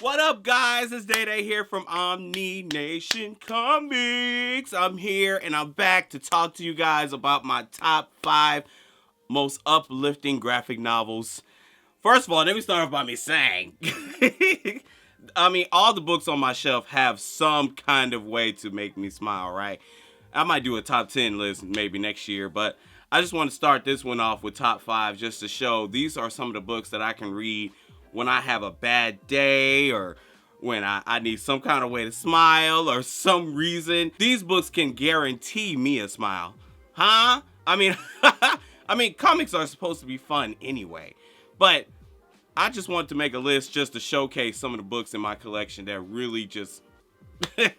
What up, guys? It's Day Day here from Omni Nation Comics. I'm here and I'm back to talk to you guys about my top 5 most uplifting graphic novels. First of all, let me start off by me saying, I mean, all the books on my shelf have some kind of way to make me smile, right? I might do a top 10 list maybe next year, but I just want to start this one off with top 5 just to show these are some of the books that I can read when I have a bad day or when I need some kind of way to smile or some reason. These books can guarantee me a smile. Huh? I mean, comics are supposed to be fun anyway. But I just wanted to make a list just to showcase some of the books in my collection that really just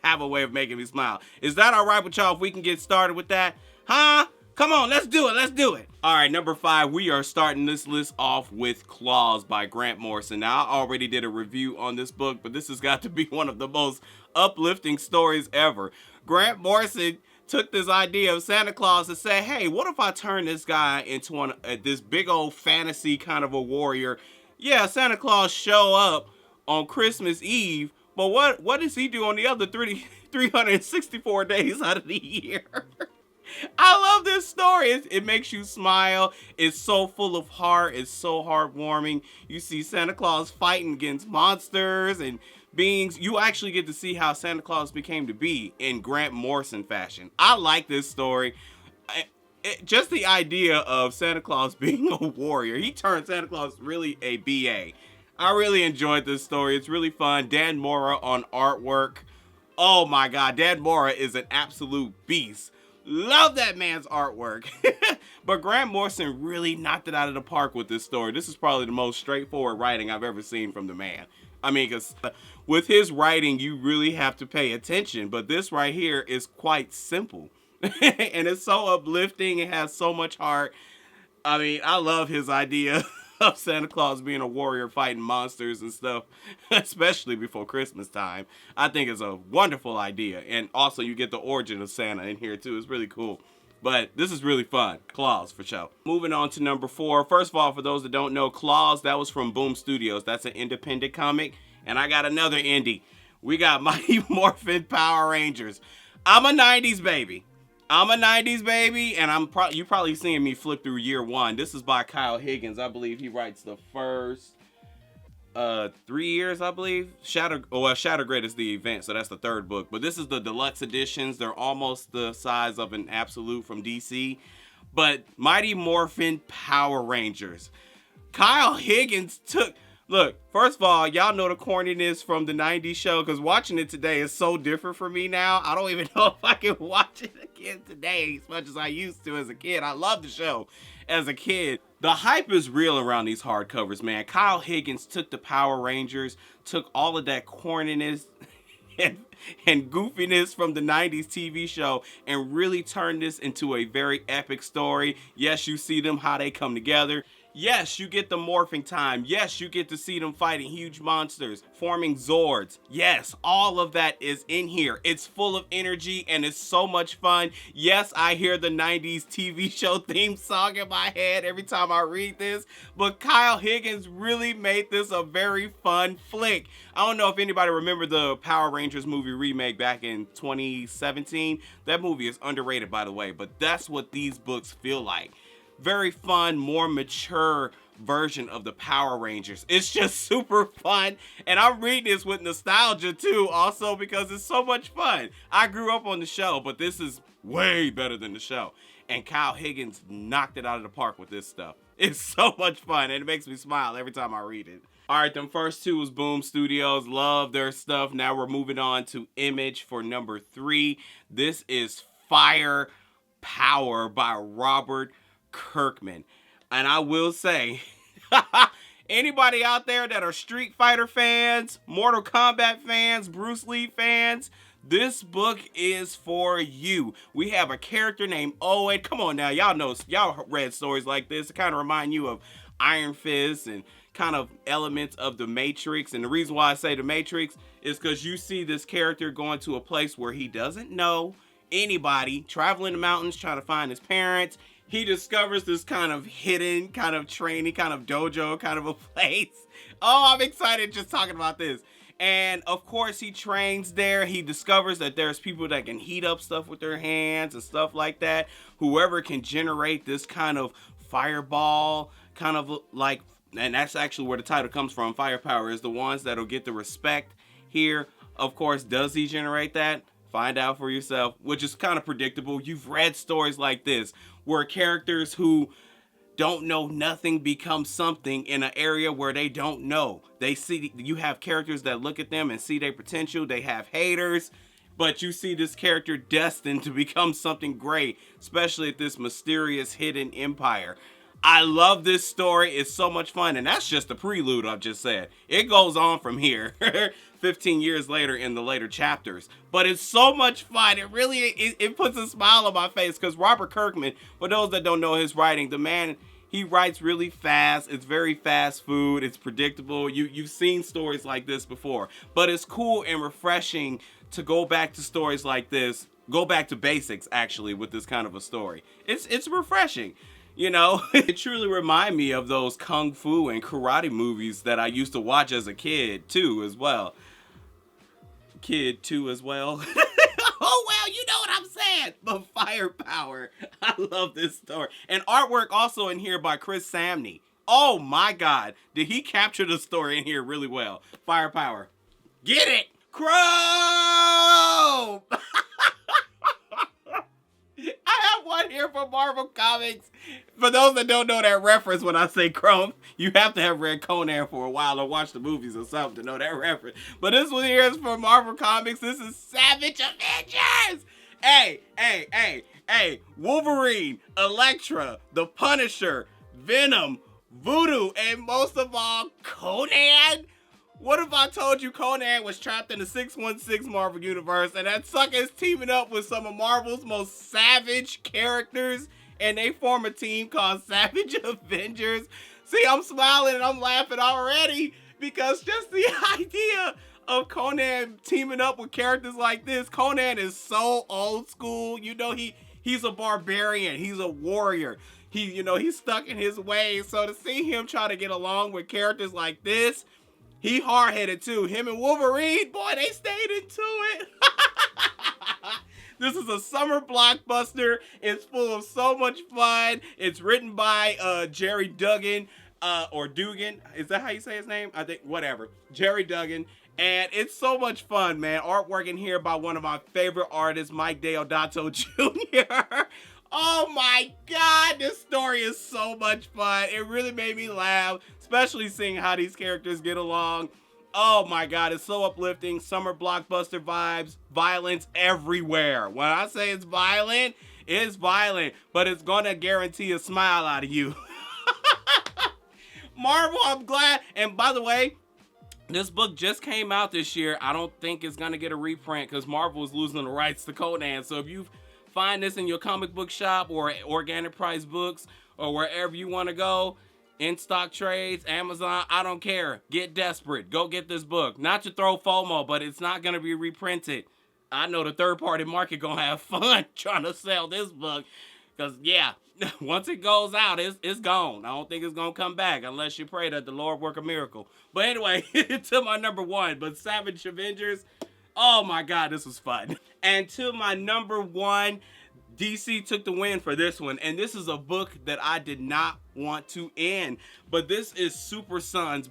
have a way of making me smile. Is that all right with y'all if we can get started with that? Huh? Come on, let's do it. All right, number 5, we are starting this list off with Claws by Grant Morrison. Now, I already did a review on this book, but this has got to be one of the most uplifting stories ever. Grant Morrison took this idea of Santa Claus and said, hey, what if I turn this guy into this big old fantasy kind of a warrior? Yeah, Santa Claus show up on Christmas Eve, but what does he do on the other 364 days out of the year? I love this story. It makes you smile. It's so full of heart. It's so heartwarming. You see Santa Claus fighting against monsters and beings. You actually get to see how Santa Claus became to be in Grant Morrison fashion. I like this story. Just the idea of Santa Claus being a warrior. He turned Santa Claus really a BA. I really enjoyed this story. It's really fun. Dan Mora on artwork. Oh my God, Dan Mora is an absolute beast. Love that man's artwork. But Grant Morrison really knocked it out of the park with this story. This is probably the most straightforward writing I've ever seen from the man. I mean, because with his writing, you really have to pay attention. But this right here is quite simple. And it's so uplifting. It has so much heart. I mean, I love his idea of Santa Claus being a warrior fighting monsters and stuff, especially before Christmas time. I think it's a wonderful idea. And also you get the origin of Santa in here too. It's really cool. But this is really fun. Claus for sure. Moving on to number 4. First of all, for those that don't know, Claus, that was from Boom Studios. That's an independent comic. And I got another indie. We got Mighty Morphin Power Rangers. I'm a 90s baby. And you probably seeing me flip through year 1. This is by Kyle Higgins. I believe he writes the first 3 years, I believe. Shattergrid is the event, so that's the 3rd book. But this is the deluxe editions. They're almost the size of an Absolute from DC. But Mighty Morphin Power Rangers. Kyle Higgins took... Look, first of all, y'all know the corniness from the 90s show, because watching it today is so different for me now. I don't even know if I can watch it again today as much as I used to as a kid. I love the show as a kid. The hype is real around these hardcovers, man. Kyle Higgins took the Power Rangers, took all of that corniness and goofiness from the 90s TV show and really turned this into a very epic story. Yes, you see them, how they come together. Yes, you get the morphing time. Yes, you get to see them fighting huge monsters, forming Zords. Yes, all of that is in here. It's full of energy and it's so much fun. Yes, I hear the 90s TV show theme song in my head every time I read this, but Kyle Higgins really made this a very fun flick. I don't know if anybody remember the Power Rangers movie remake back in 2017. That movie is underrated, by the way, but that's what these books feel like. Very fun, more mature version of the Power Rangers. It's just super fun, and I'm reading this with nostalgia too, also because it's so much fun. I grew up on the show, but this is way better than the show, and Kyle Higgins knocked it out of the park with this stuff. It's so much fun, and it makes me smile every time I read it. All right, them first 2 was Boom Studios. Love their stuff. Now we're moving on to Image for number 3. This is Fire Power by Robert Kirkman. And I will say, anybody out there that are Street Fighter fans, Mortal Kombat fans, Bruce Lee fans, this book is for you. We have a character named Owen. Come on now, y'all read stories like this. It kind of remind you of Iron Fist and kind of elements of the Matrix. And the reason why I say the Matrix is because you see this character going to a place where he doesn't know anybody, traveling the mountains, trying to find his parents. He discovers this kind of hidden, kind of training, kind of dojo, kind of a place. Oh, I'm excited just talking about this. And of course, he trains there. He discovers that there's people that can heat up stuff with their hands and stuff like that. Whoever can generate this kind of fireball, kind of like, and that's actually where the title comes from. Firepower is the ones that'll get the respect here. Of course, does he generate that? Find out for yourself, which is kind of predictable. You've read stories like this where characters who don't know nothing become something in an area where they don't know. They see, you have characters that look at them and see their potential. They have haters, but you see this character destined to become something great, especially at this mysterious hidden empire. I love this story. It's so much fun, and that's just the prelude I've just said. It goes on from here 15 years later in the later chapters, but it's so much fun. It really it puts a smile on my face because Robert Kirkman, for those that don't know his writing, the man, he writes really fast. It's very fast food. It's predictable. You've seen stories like this before, but it's cool and refreshing to go back to stories like this. Go back to basics actually with this kind of a story. It's refreshing. You know, it truly reminds me of those kung fu and karate movies that I used to watch as a kid too as well. Oh, well, you know what I'm saying. But firepower. I love this story. And artwork also in here by Chris Samney. Oh my God. Did he capture the story in here really well? Firepower. Get it. Chrome! I have one here from Marvel Comics. For those that don't know that reference when I say Chrome, you have to have read Conan for a while or watch the movies or something to know that reference. But this one here is from Marvel Comics. This is Savage Avengers. Hey, Wolverine, Elektra, The Punisher, Venom, Voodoo, and most of all, Conan. What if I told you Conan was trapped in the 616 Marvel Universe and that sucker is teaming up with some of Marvel's most savage characters and they form a team called Savage Avengers? See, I'm smiling and I'm laughing already because just the idea of Conan teaming up with characters like this. Conan is so old school. You know, he's a barbarian. He's a warrior. He's stuck in his ways. So to see him try to get along with characters like this, he hard-headed too. Him and Wolverine, boy, they stayed into it. This is a summer blockbuster. It's full of so much fun. It's written by Jerry Duggan, or Dugan. Is that how you say his name? I think, whatever. Jerry Duggan. And it's so much fun, man. Artwork in here by one of my favorite artists, Mike Deodato Jr. Oh my God, this story is so much fun. It really made me laugh, especially seeing how these characters get along. Oh my God, it's so uplifting. Summer blockbuster vibes, violence everywhere. When I say it's violent, but it's gonna guarantee a smile out of you. Marvel, I'm glad. And by the way, this book just came out this year. I don't think it's gonna get a reprint because Marvel is losing the rights to Conan. So if you find this in your comic book shop or organic price books or wherever you want to go, in stock trades, Amazon, I don't care. Get desperate. Go get this book. Not to throw FOMO, but it's not going to be reprinted. I know the third-party market going to have fun trying to sell this book. Because, yeah, once it goes out, it's gone. I don't think it's going to come back unless you pray that the Lord work a miracle. But anyway, to my number one, but Savage Avengers, oh my God, this was fun. And to my number one, DC took the win for this one, and this is a book that I did not want to end, but this is Super Sons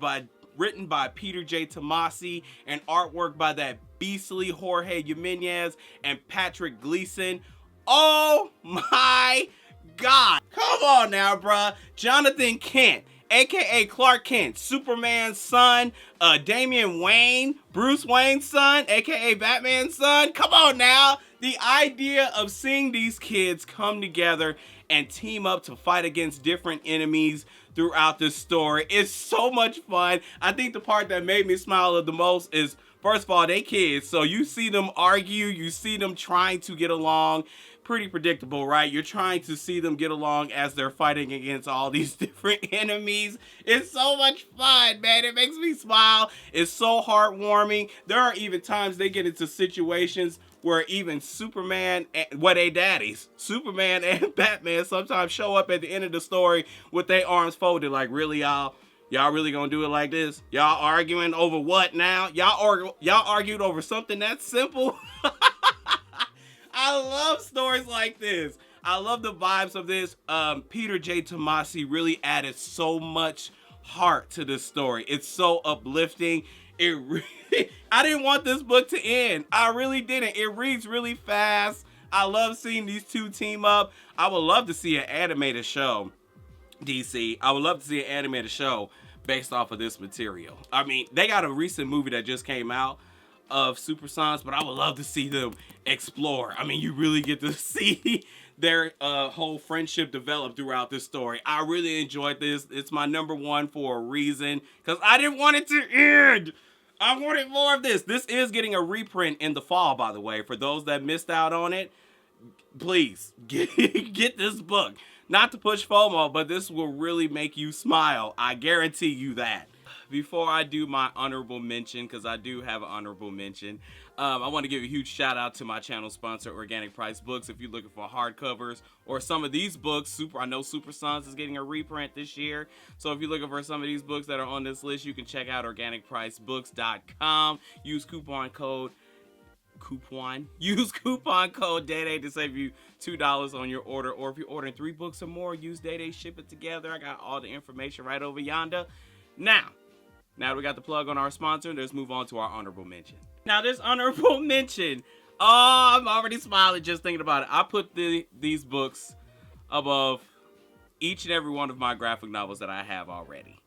written by Peter J. Tomasi and artwork by that beastly Jorge Jimenez and Patrick Gleason. Oh my God. Come on now, bruh. Jonathan Kent, aka Clark Kent, Superman's son, Damian Wayne, Bruce Wayne's son, aka Batman's son. Come on now. The idea of seeing these kids come together and team up to fight against different enemies throughout this story is so much fun. I think the part that made me smile the most is, first of all, they kids. So you see them argue, you see them trying to get along. Pretty predictable, right? You're trying to see them get along as they're fighting against all these different enemies. It's so much fun, man. It makes me smile. It's so heartwarming. There are even times they get into situations where even Superman and they daddies, Superman and Batman sometimes show up at the end of the story with their arms folded, like, really, y'all? Y'all really gonna do it like this? Y'all arguing over what now? Y'all argued over something that's simple? I love stories like this. I love the vibes of this. Peter J. Tomasi really added so much heart to this story. It's so uplifting. I didn't want this book to end. I really didn't. It reads really fast. I love seeing these two team up. I would love to see an animated show, DC. I would love to see an animated show based off of this material. I mean, they got a recent movie that just came out of Super Sons, but I would love to see them explore. I mean, you really get to see their whole friendship develop throughout this story. I really enjoyed this. It's my #1 for a reason, because I didn't want it to end. I wanted more of this. This is getting a reprint in the fall, by the way. For those that missed out on it, please get this book. Not to push FOMO, but this will really make you smile. I guarantee you that. Before I do my honorable mention, because I do have an honorable mention, I want to give a huge shout out to my channel sponsor, Organic Price Books. If you're looking for hardcovers or some of these books, I know Super Sons is getting a reprint this year. So if you're looking for some of these books that are on this list, you can check out organicpricebooks.com. Use coupon code Day to save you $2 on your order. Or if you're ordering 3 books or more, use Day, ship it together. I got all the information right over yonder. Now that we got the plug on our sponsor, let's move on to our honorable mention. Now, this honorable mention, I'm already smiling just thinking about it. I put these books above each and every one of my graphic novels that I have already.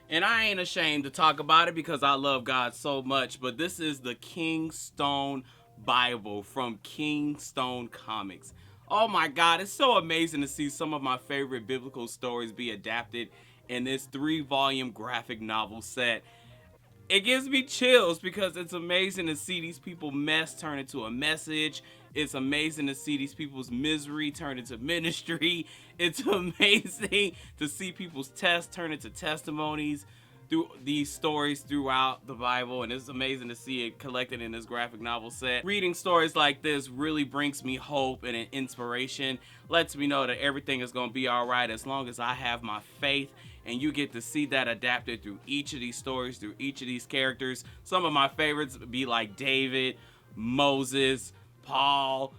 And I ain't ashamed to talk about it because I love God so much, but this is the Kingstone Bible from Kingstone Comics. Oh my God, it's so amazing to see some of my favorite biblical stories be adapted in this 3-volume graphic novel set. It gives me chills because it's amazing to see these people's mess turn into a message. It's amazing to see these people's misery turn into ministry. It's amazing to see people's tests turn into testimonies through these stories throughout the Bible, and it's amazing to see it collected in this graphic novel set. Reading stories like this really brings me hope and an inspiration, lets me know that everything is going to be all right as long as I have my faith. And you get to see that adapted through each of these stories, through each of these characters. Some of my favorites would be like David, Moses, Paul.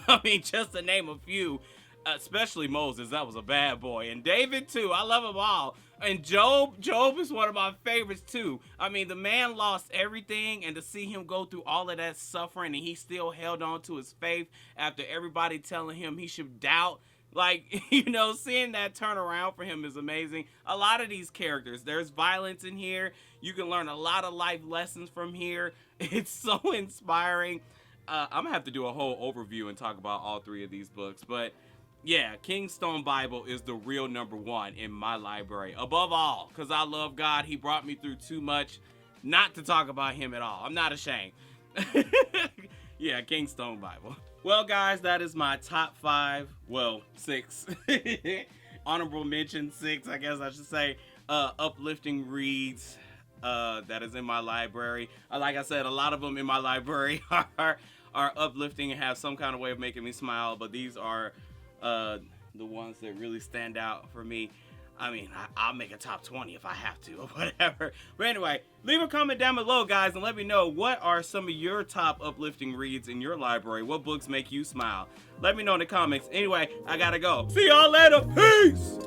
I mean, just to name a few. Especially Moses, that was a bad boy. And David too, I love them all. And Job is one of my favorites too. I mean, the man lost everything, and to see him go through all of that suffering and he still held on to his faith after everybody telling him he should doubt. Like, you know, seeing that turn around for him is amazing. A lot of these characters, there's violence in here. You can learn a lot of life lessons from here. It's so inspiring. I'm going to have to do a whole overview and talk about all 3 of these books. But yeah, Kingstone Bible is the real #1 in my library. Above all, because I love God. He brought me through too much not to talk about him at all. I'm not ashamed. Yeah, Kingstone Bible. Well, guys, that is my top 5. Well, 6. Honorable mention 6, I guess I should say. Uplifting reads that is in my library. Like I said, a lot of them in my library are uplifting and have some kind of way of making me smile. But these are the ones that really stand out for me. I mean, I'll make a top 20 if I have to or whatever. But anyway, leave a comment down below, guys, and let me know what are some of your top uplifting reads in your library. What books make you smile? Let me know in the comments. Anyway, I gotta go. See y'all later. Peace!